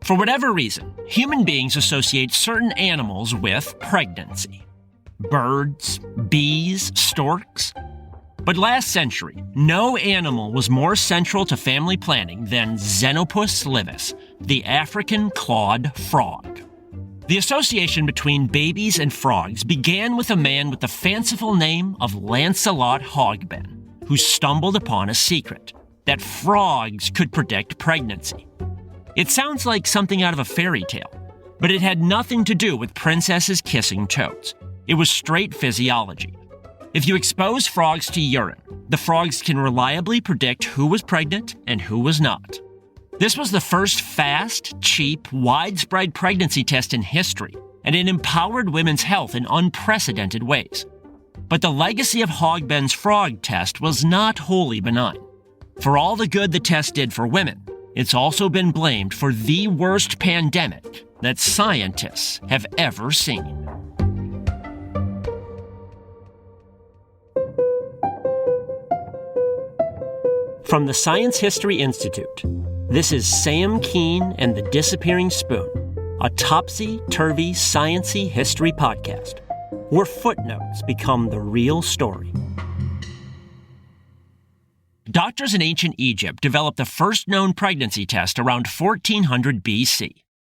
For whatever reason, human beings associate certain animals with pregnancy. Birds, bees, storks. But last century, no animal was more central to family planning than Xenopus laevis, the African clawed frog. The association between babies and frogs began with a man with the fanciful name of Lancelot Hogben, who stumbled upon a secret, that frogs could predict pregnancy. It sounds like something out of a fairy tale, but it had nothing to do with princesses kissing toads. It was straight physiology. If you expose frogs to urine, the frogs can reliably predict who was pregnant and who was not. This was the first fast, cheap, widespread pregnancy test in history, and it empowered women's health in unprecedented ways. But the legacy of Hogben's frog test was not wholly benign. For all the good the test did for women, it's also been blamed for the worst pandemic that scientists have ever seen. From the Science History Institute, this is Sam Keene and the Disappearing Spoon, a topsy-turvy science-y history podcast, where footnotes become the real story. Doctors in ancient Egypt developed the first known pregnancy test around 1400 BC.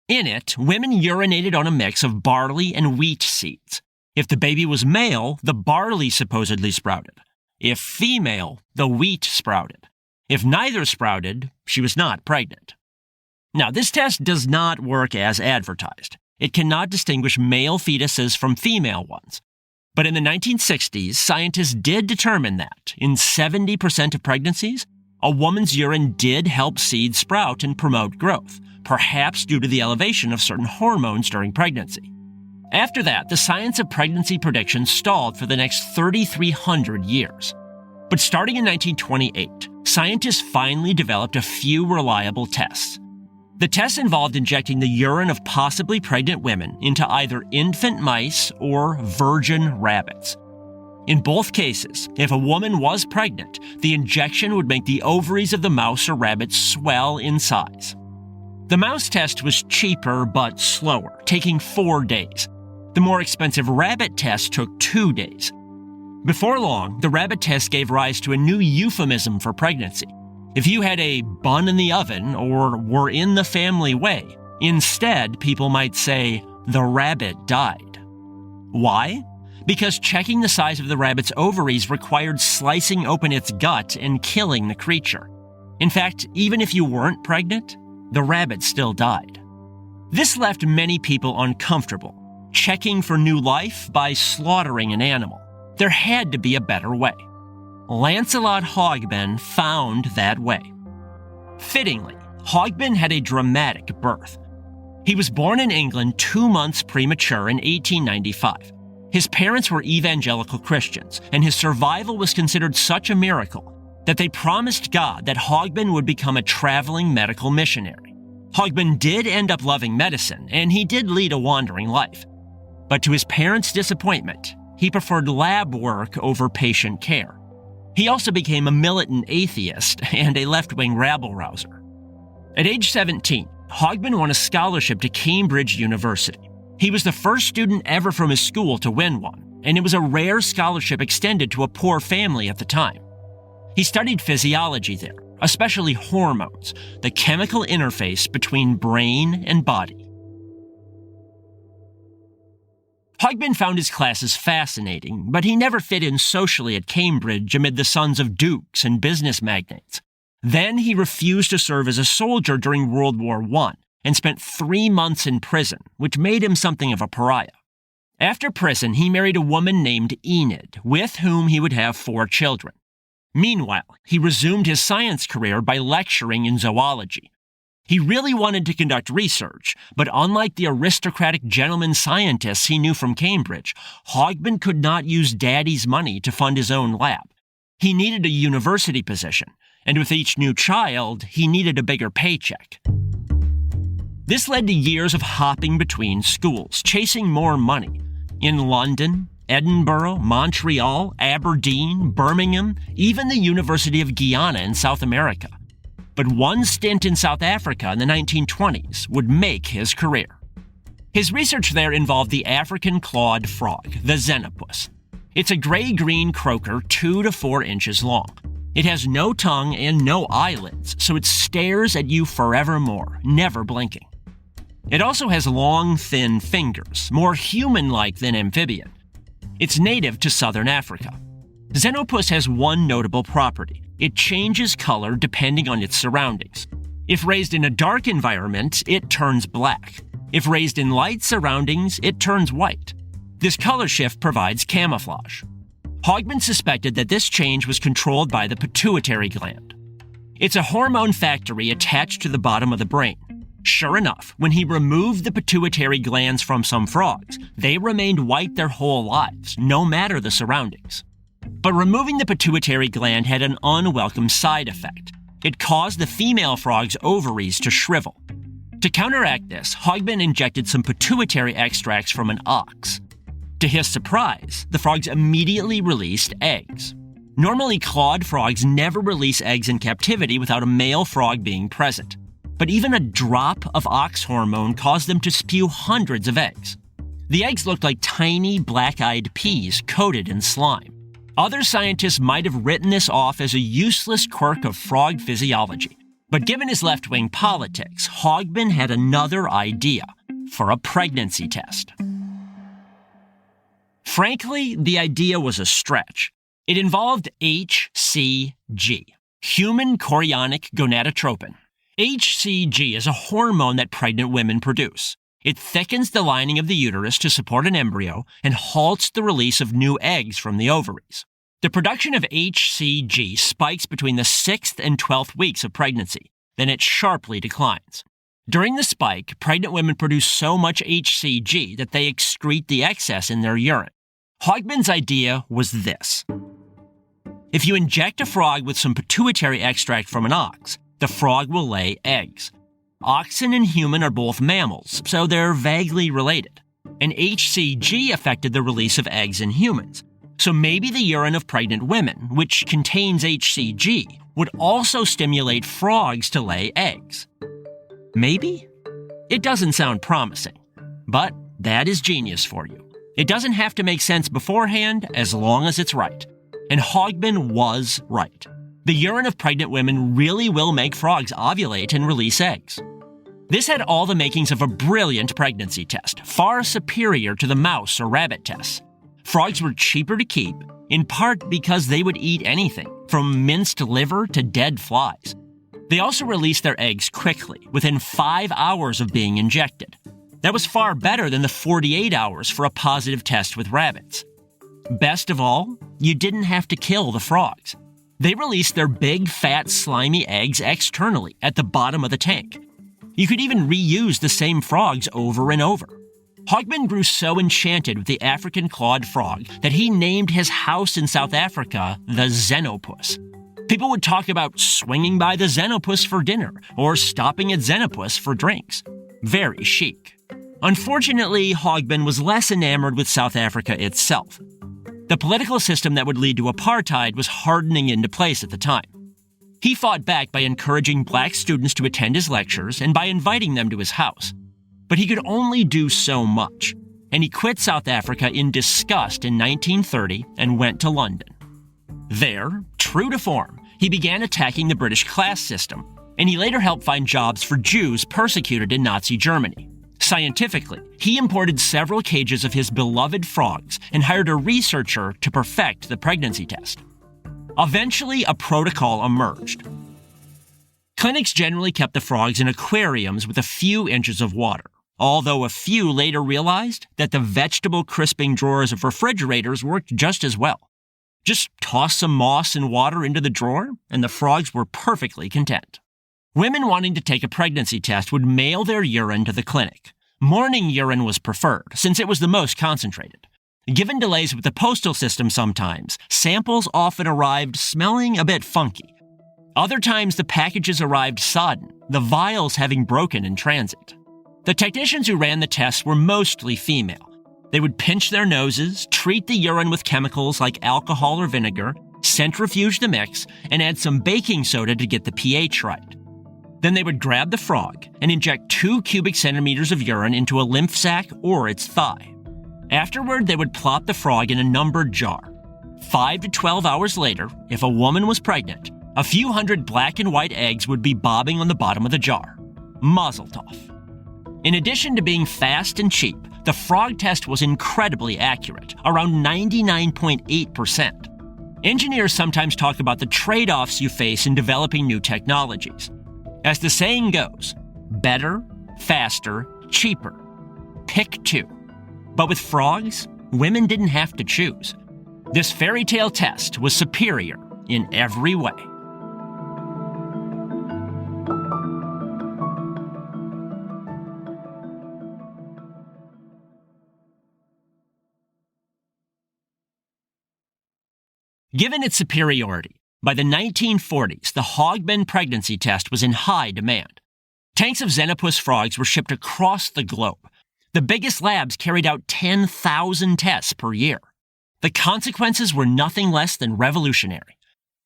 In it, women urinated on a mix of barley and wheat seeds. If the baby was male, the barley supposedly sprouted. If female, the wheat sprouted. If neither sprouted, she was not pregnant. Now, this test does not work as advertised. It cannot distinguish male fetuses from female ones. But in the 1960s, scientists did determine that, in 70% of pregnancies, a woman's urine did help seeds sprout and promote growth, perhaps due to the elevation of certain hormones during pregnancy. After that, the science of pregnancy prediction stalled for the next 3,300 years. But starting in 1928, scientists finally developed a few reliable tests. The tests involved injecting the urine of possibly pregnant women into either infant mice or virgin rabbits. In both cases, if a woman was pregnant, the injection would make the ovaries of the mouse or rabbit swell in size. The mouse test was cheaper but slower, taking 4 days. The more expensive rabbit test took 2 days. Before long, the rabbit test gave rise to a new euphemism for pregnancy. If you had a bun in the oven or were in the family way, instead people might say, the rabbit died. Why? Because checking the size of the rabbit's ovaries required slicing open its gut and killing the creature. In fact, even if you weren't pregnant, the rabbit still died. This left many people uncomfortable, checking for new life by slaughtering an animal. There had to be a better way. Lancelot Hogben found that way. Fittingly, Hogben had a dramatic birth. He was born in England 2 months premature in 1895. His parents were evangelical Christians, and his survival was considered such a miracle that they promised God that Hogben would become a traveling medical missionary. Hogben did end up loving medicine, and he did lead a wandering life. But to his parents' disappointment, he preferred lab work over patient care. He also became a militant atheist and a left-wing rabble-rouser. At age 17, Hogben won a scholarship to Cambridge University. He was the first student ever from his school to win one, and it was a rare scholarship extended to a poor family at the time. He studied physiology there, especially hormones, the chemical interface between brain and body. Hogben found his classes fascinating, but he never fit in socially at Cambridge amid the sons of dukes and business magnates. Then he refused to serve as a soldier during World War I and spent 3 months in prison, which made him something of a pariah. After prison, he married a woman named Enid, with whom he would have 4 children. Meanwhile, he resumed his science career by lecturing in zoology. He really wanted to conduct research, but unlike the aristocratic gentleman scientists he knew from Cambridge, Hogben could not use Daddy's money to fund his own lab. He needed a university position, and with each new child, he needed a bigger paycheck. This led to years of hopping between schools, chasing more money. In London, Edinburgh, Montreal, Aberdeen, Birmingham, even the University of Guyana in South America. but one stint in South Africa in the 1920s would make his career. His research there involved the African clawed frog, the xenopus. It's a gray-green croaker 2 to 4 inches long. It has no tongue and no eyelids, so it stares at you forevermore, never blinking. It also has long, thin fingers, more human-like than amphibian. It's native to southern Africa. Xenopus has one notable property. It changes color depending on its surroundings. If raised in a dark environment, it turns black. If raised in light surroundings, it turns white. This color shift provides camouflage. Hogben suspected that this change was controlled by the pituitary gland. It's a hormone factory attached to the bottom of the brain. Sure enough, when he removed the pituitary glands from some frogs, they remained white their whole lives, no matter the surroundings. But removing the pituitary gland had an unwelcome side effect. It caused the female frog's ovaries to shrivel. To counteract this, Hogben injected some pituitary extracts from an ox. To his surprise, the frogs immediately released eggs. Normally, clawed frogs never release eggs in captivity without a male frog being present. But even a drop of ox hormone caused them to spew hundreds of eggs. The eggs looked like tiny black-eyed peas coated in slime. Other scientists might have written this off as a useless quirk of frog physiology. But given his left-wing politics, Hogben had another idea for a pregnancy test. Frankly, the idea was a stretch. It involved HCG, human chorionic gonadotropin. HCG is a hormone that pregnant women produce. It thickens the lining of the uterus to support an embryo and halts the release of new eggs from the ovaries. The production of HCG spikes between the 6th and 12th weeks of pregnancy. Then it sharply declines. During the spike, pregnant women produce so much HCG that they excrete the excess in their urine. Hogben's idea was this. If you inject a frog with some pituitary extract from an ox, the frog will lay eggs. Oxen and human are both mammals, so they're vaguely related. And HCG affected the release of eggs in humans. So maybe the urine of pregnant women, which contains HCG, would also stimulate frogs to lay eggs. Maybe? It doesn't sound promising, but that is genius for you. It doesn't have to make sense beforehand as long as it's right. And Hogben was right. The urine of pregnant women really will make frogs ovulate and release eggs. This had all the makings of a brilliant pregnancy test, far superior to the mouse or rabbit tests. Frogs were cheaper to keep, in part because they would eat anything, from minced liver to dead flies. They also released their eggs quickly, within 5 hours of being injected. That was far better than the 48 hours for a positive test with rabbits. Best of all, you didn't have to kill the frogs. They released their big, fat, slimy eggs externally at the bottom of the tank. You could even reuse the same frogs over and over. Hogben grew so enchanted with the African clawed frog that he named his house in South Africa the Xenopus. People would talk about swinging by the Xenopus for dinner or stopping at Xenopus for drinks. Very chic. Unfortunately, Hogben was less enamored with South Africa itself. The political system that would lead to apartheid was hardening into place at the time. He fought back by encouraging black students to attend his lectures and by inviting them to his house. But he could only do so much, and he quit South Africa in disgust in 1930 and went to London. There, true to form, he began attacking the British class system, and he later helped find jobs for Jews persecuted in Nazi Germany. Scientifically, he imported several cages of his beloved frogs and hired a researcher to perfect the pregnancy test. Eventually, a protocol emerged. Clinics generally kept the frogs in aquariums with a few inches of water, although a few later realized that the vegetable crisping drawers of refrigerators worked just as well. Just toss some moss and water into the drawer, and the frogs were perfectly content. Women wanting to take a pregnancy test would mail their urine to the clinic. Morning urine was preferred, since it was the most concentrated. Given delays with the postal system sometimes, samples often arrived smelling a bit funky. Other times the packages arrived sodden, the vials having broken in transit. The technicians who ran the tests were mostly female. They would pinch their noses, treat the urine with chemicals like alcohol or vinegar, centrifuge the mix, and add some baking soda to get the pH right. Then they would grab the frog and inject 2 cubic centimeters of urine into a lymph sac or its thigh. Afterward, they would plop the frog in a numbered jar. 5 to 12 hours later, if a woman was pregnant, a few hundred black and white eggs would be bobbing on the bottom of the jar. Mazel tov. In addition to being fast and cheap, the frog test was incredibly accurate, around 99.8%. Engineers sometimes talk about the trade-offs you face in developing new technologies. As the saying goes, better, faster, cheaper. Pick 2. But with frogs, women didn't have to choose. This fairy tale test was superior in every way. Given its superiority, by the 1940s, the Hogben pregnancy test was in high demand. Tanks of Xenopus frogs were shipped across the globe. The biggest labs carried out 10,000 tests per year. The consequences were nothing less than revolutionary.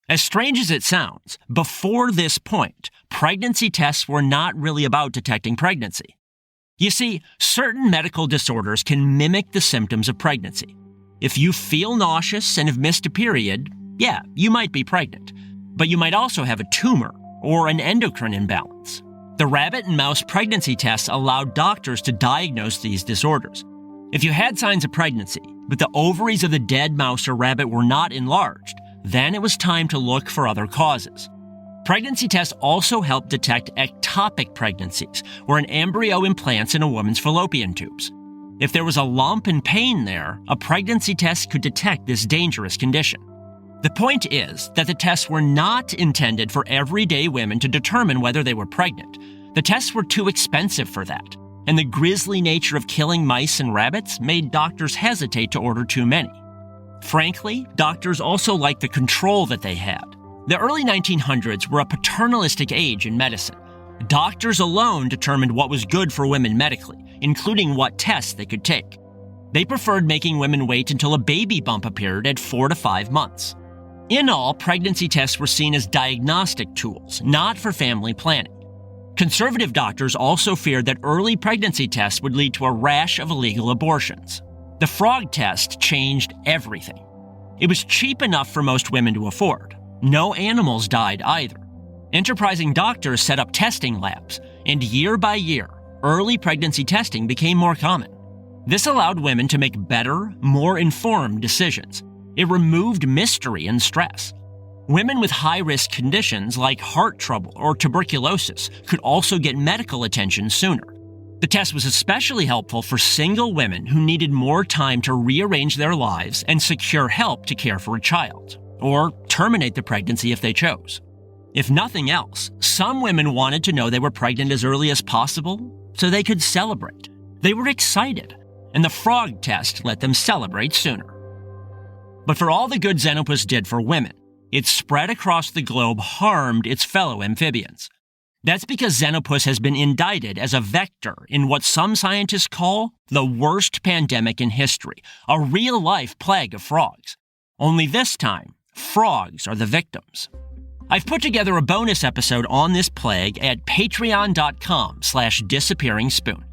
As strange as it sounds, before this point, pregnancy tests were not really about detecting pregnancy. You see, certain medical disorders can mimic the symptoms of pregnancy. If you feel nauseous and have missed a period, yeah, you might be pregnant. But you might also have a tumor or an endocrine imbalance. The rabbit and mouse pregnancy tests allowed doctors to diagnose these disorders. If you had signs of pregnancy, but the ovaries of the dead mouse or rabbit were not enlarged, then it was time to look for other causes. Pregnancy tests also help detect ectopic pregnancies, where an embryo implants in a woman's fallopian tubes. If there was a lump and pain there, a pregnancy test could detect this dangerous condition. The point is that the tests were not intended for everyday women to determine whether they were pregnant. The tests were too expensive for that, and the grisly nature of killing mice and rabbits made doctors hesitate to order too many. Frankly, doctors also liked the control that they had. The early 1900s were a paternalistic age in medicine. Doctors alone determined what was good for women medically, including what tests they could take. They preferred making women wait until a baby bump appeared at 4 to 5 months. In all, pregnancy tests were seen as diagnostic tools, not for family planning. Conservative doctors also feared that early pregnancy tests would lead to a rash of illegal abortions. The frog test changed everything. It was cheap enough for most women to afford. No animals died either. Enterprising doctors set up testing labs, and year by year, early pregnancy testing became more common. This allowed women to make better, more informed decisions. It removed mystery and stress. Women with high-risk conditions like heart trouble or tuberculosis could also get medical attention sooner. The test was especially helpful for single women who needed more time to rearrange their lives and secure help to care for a child, or terminate the pregnancy if they chose. If nothing else, some women wanted to know they were pregnant as early as possible so they could celebrate. They were excited, and the frog test let them celebrate sooner. But for all the good Xenopus did for women, its spread across the globe harmed its fellow amphibians. That's because Xenopus has been indicted as a vector in what some scientists call the worst pandemic in history, a real-life plague of frogs. Only this time, frogs are the victims. I've put together a bonus episode on this plague at patreon.com/disappearingspoon.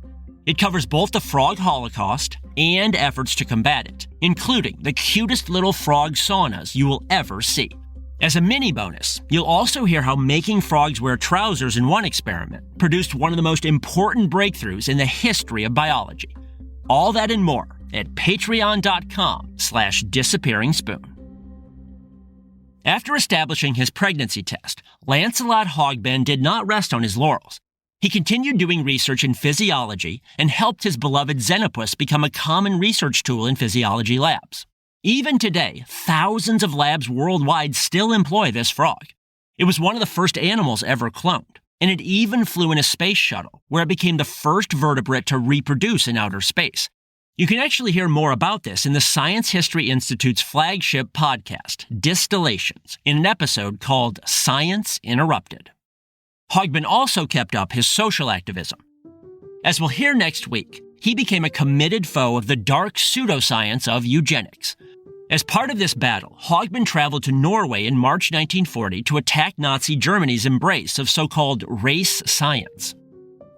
It covers both the frog holocaust and efforts to combat it, including the cutest little frog saunas you will ever see. As a mini bonus, you'll also hear how making frogs wear trousers in one experiment produced one of the most important breakthroughs in the history of biology. All that and more at patreon.com/disappearingspoon. After establishing his pregnancy test, Lancelot Hogben did not rest on his laurels. He continued doing research in physiology and helped his beloved Xenopus become a common research tool in physiology labs. Even today, thousands of labs worldwide still employ this frog. It was one of the first animals ever cloned, and it even flew in a space shuttle, where it became the first vertebrate to reproduce in outer space. You can actually hear more about this in the Science History Institute's flagship podcast, Distillations, in an episode called Science Interrupted. Hogben also kept up his social activism. As we'll hear next week, he became a committed foe of the dark pseudoscience of eugenics. As part of this battle, Haugman traveled to Norway in March 1940 to attack Nazi Germany's embrace of so-called race science.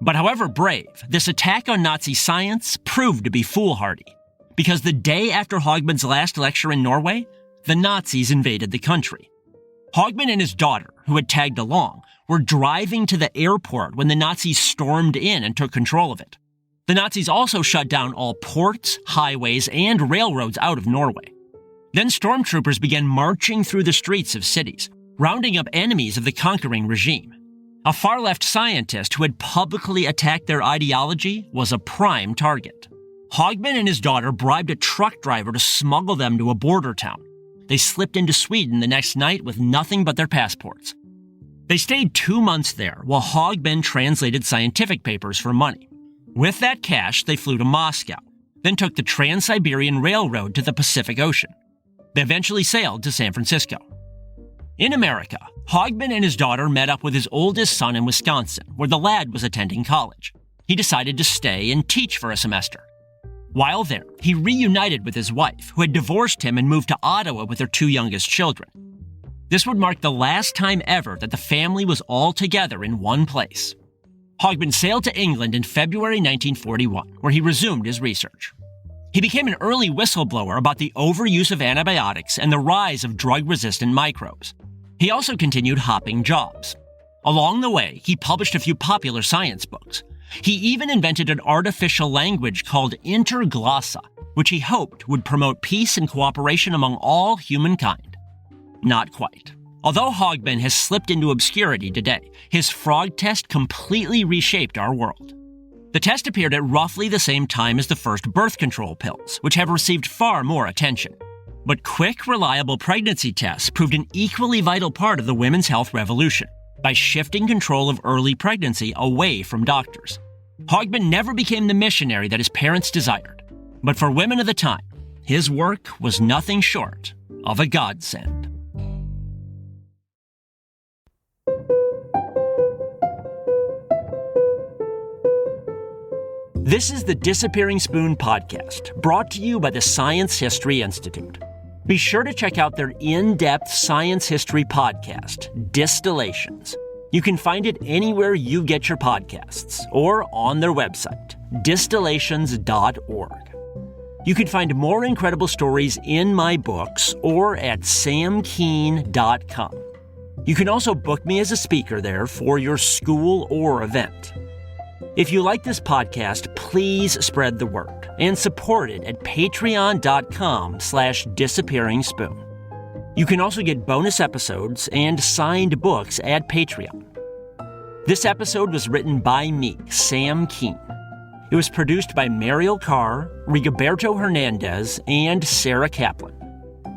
But however brave, this attack on Nazi science proved to be foolhardy, because the day after Haugman's last lecture in Norway, the Nazis invaded the country. Haugman and his daughter, who had tagged along, were driving to the airport when the Nazis stormed in and took control of it. The Nazis also shut down all ports, highways, and railroads out of Norway. Then stormtroopers began marching through the streets of cities, rounding up enemies of the conquering regime. A far-left scientist who had publicly attacked their ideology was a prime target. Haugman and his daughter bribed a truck driver to smuggle them to a border town. They slipped into Sweden the next night with nothing but their passports. They stayed 2 months there while Haugman translated scientific papers for money. With that cash, they flew to Moscow, then took the Trans-Siberian Railroad to the Pacific Ocean. They eventually sailed to San Francisco. In America, Haugman and his daughter met up with his oldest son in Wisconsin, where the lad was attending college. He decided to stay and teach for a semester. While there, he reunited with his wife, who had divorced him and moved to Ottawa with their 2 youngest children. This would mark the last time ever that the family was all together in one place. Haugman sailed to England in February 1941, where he resumed his research. He became an early whistleblower about the overuse of antibiotics and the rise of drug-resistant microbes. He also continued hopping jobs. Along the way, he published a few popular science books. He even invented an artificial language called interglossa, which he hoped would promote peace and cooperation among all humankind. Not quite. Although Haugman has slipped into obscurity today, his frog test completely reshaped our world. The test appeared at roughly the same time as the first birth control pills, which have received far more attention. But quick, reliable pregnancy tests proved an equally vital part of the women's health revolution by shifting control of early pregnancy away from doctors. Haugman never became the missionary that his parents desired, but for women of the time, his work was nothing short of a godsend. This is the Disappearing Spoon podcast, brought to you by the Science History Institute. Be sure to check out their in-depth science history podcast, Distillations. You can find it anywhere you get your podcasts, or on their website, distillations.org. You can find more incredible stories in my books or at samkeen.com. You can also book me as a speaker there for your school or event. If you like this podcast, please spread the word and support it at patreon.com/disappearingspoon. You can also get bonus episodes and signed books at Patreon. This episode was written by me, Sam Keen. It was produced by Mariel Carr, Rigoberto Hernandez, and Sarah Kaplan.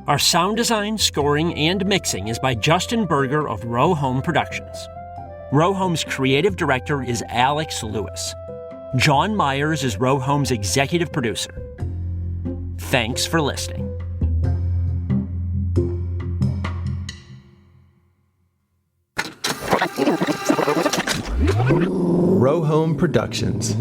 Our sound design, scoring, and mixing is by Justin Berger of Row Home Productions. Row Home's creative director is Alex Lewis. John Myers is Row Home's executive producer. Thanks for listening. Row Home Productions.